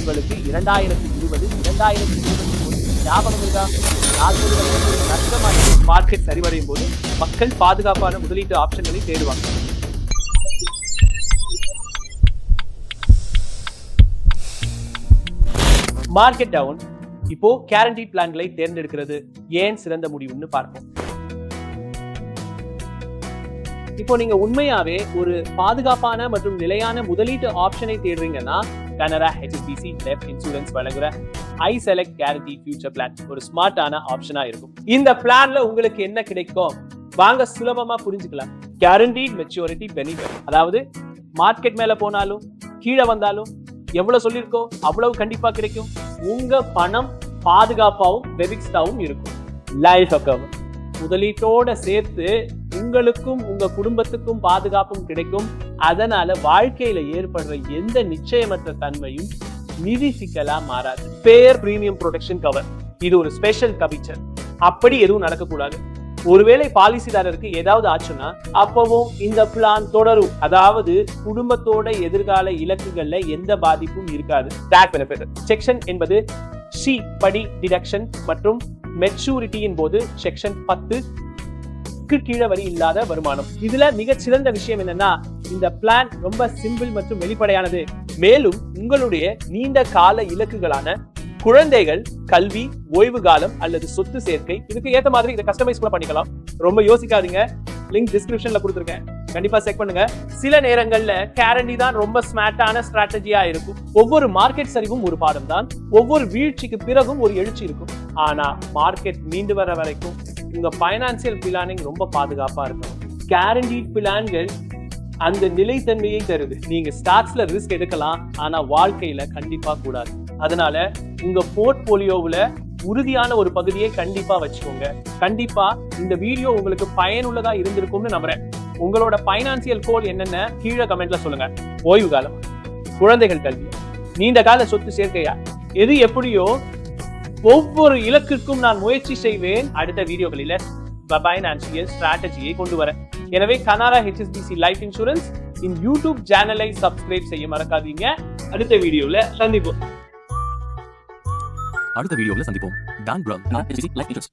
உங்களுக்கு 2020, 2021 ஞாபகம் இருக்கா? 40 வருடங்கள் நஷ்டமாகி மார்க்கெட் சரிவடையும் போது மக்கள் பாதுகாப்பான முதலீட்டு ஆப்ஷன்களை தேடுவாங்க. Market down. இப்போ கேரண்டீட் பிளான்களை தேர்ந்தெடுக்கிறது ஏன் சிறந்த முடிவுன்னு பார்ப்போம். இப்போ நீங்க உண்மையாவே ஒரு பாதுகாப்பான மற்றும் நிலையான முதலீட்டு ஆப்ஷனை தேடுறீங்கன்னா கனரா HSBC லைஃப் இன்சூரன்ஸ் வழங்குற ஐ செலக்ட் கேரண்டீட் ஃபியூச்சர் பிளான் ஒரு ஸ்மார்ட்டான ஆப்ஷனா இருக்கும். இந்த பிளான்ல உங்களுக்கு என்ன கிடைக்கும் வாங்க சுலபமா புரிஞ்சுக்கலாம். கேரண்டீட் மெச்சூரிட்டி பெனிஃபிட், அதாவது மார்க்கெட் மேல போனாலும் கீழே வந்தாலும் எவ்வளவு சொல்லிருக்கோ அவ்வளவு கண்டிப்பா கிடைக்கும். உங்க பணம் பாதுகாப்பாவும் வெவிக்ஸ்டாவும் இருக்கும். லைஃப் அக்கவர் முதலீட்டோட சேர்த்து உங்களுக்கும் உங்க குடும்பத்துக்கும் பாதுகாப்பும் கிடைக்கும். அதனால வாழ்க்கையில ஏற்படுற எந்த நிச்சயமற்ற தன்மையும் நிதி சிக்கலா மாறாது. பேர் பிரீமியம் ப்ரொடெக்ஷன் கவர், இது ஒரு ஸ்பெஷல் கவச்சர். அப்படி எதுவும் நடக்கக்கூடாது. ஒருவேளை பாலிசிதாரருக்கு ஏதாவது ஆச்சுன்னா அப்பவும் இந்த பிளான் தொடரும். அதாவது குடும்பத்தோட எதிர்கால இலக்குகள்ல எந்த பாதிப்பும் இருக்காது. டாக்ஸ் பெனிஃபிட் செக்ஷன் என்பது சி படி டிடக்ஷன் மற்றும் மெச்சூரிட்டியின் போது செக்ஷன் 10 கீழே வரி இல்லாத வருமானம். இதுல மிகச்சிறந்த விஷயம் என்னன்னா இந்த பிளான் ரொம்ப சிம்பிள் மற்றும் வெளிப்படையானது. மேலும் உங்களுடைய நீண்ட கால இலக்குகளான குழந்தைகள், கல்வி, ஓய்வு காலம் அல்லது சொத்து சேர்க்கை இதுக்கு ஏத்த மாதிரி இதை கஸ்டமைஸ் கூட பண்ணிக்கலாம். ரொம்ப யோசிக்காதீங்க. லிங்க் டிஸ்கிரிப்ஷன்ல கொடுத்துருக்கேன், கண்டிப்பா செக் பண்ணுங்க. சில நேரங்கள்ல கேரண்டி தான் ரொம்ப ஸ்மார்ட்டான ஸ்ட்ராட்டஜியா இருக்கும். ஒவ்வொரு மார்க்கெட் சரிவும் ஒரு பாடம் தான். ஒவ்வொரு வீழ்ச்சிக்கு பிறகும் ஒரு எழுச்சி இருக்கும். ஆனா மார்க்கெட் மீண்டு வர வரைக்கும் உங்க பைனான்சியல் பிளானிங் ரொம்ப பாதுகாப்பா இருக்கும். கேரண்டீட் பிளான்கள் அந்த நிலைத்தன்மையை தருது. நீங்க ஸ்டாக்ஸ்ல ரிஸ்க் எடுக்கலாம், ஆனா வாழ்க்கையில கண்டிப்பா கூடாது. அதனால உங்க போர்ட்போலியோவுல உறுதியான ஒரு பகுதியை கண்டிப்பா வச்சுக்கோங்க. கண்டிப்பா இந்த வீடியோ உங்களுக்கு பயனுள்ளதா இருந்திருக்கும்னு நம்புறேன். உங்களோட பைனான்சியல் கோல் என்னென்ன கீழே கமெண்ட்ல சொல்லுங்க. ஓய்வு காலம், குழந்தைகள் கல்வி, நீண்ட கால சொத்து சேர்க்கையா, எது எப்படியோ ஒவ்வொரு இலக்குக்கும் நான் முயற்சி செய்வேன். அடுத்த வீடியோகளில பைனான்சியல் ஸ்ட்ராட்டஜியை கொண்டு வரேன். எனவே Canara HSBC life insurance YouTube சேனலை சப்ஸ்கிரைப் செய்ய மறக்காதீங்க. அடுத்த வீடியோல சந்திப்போம். Dan Brown, HSBC Life Insurance.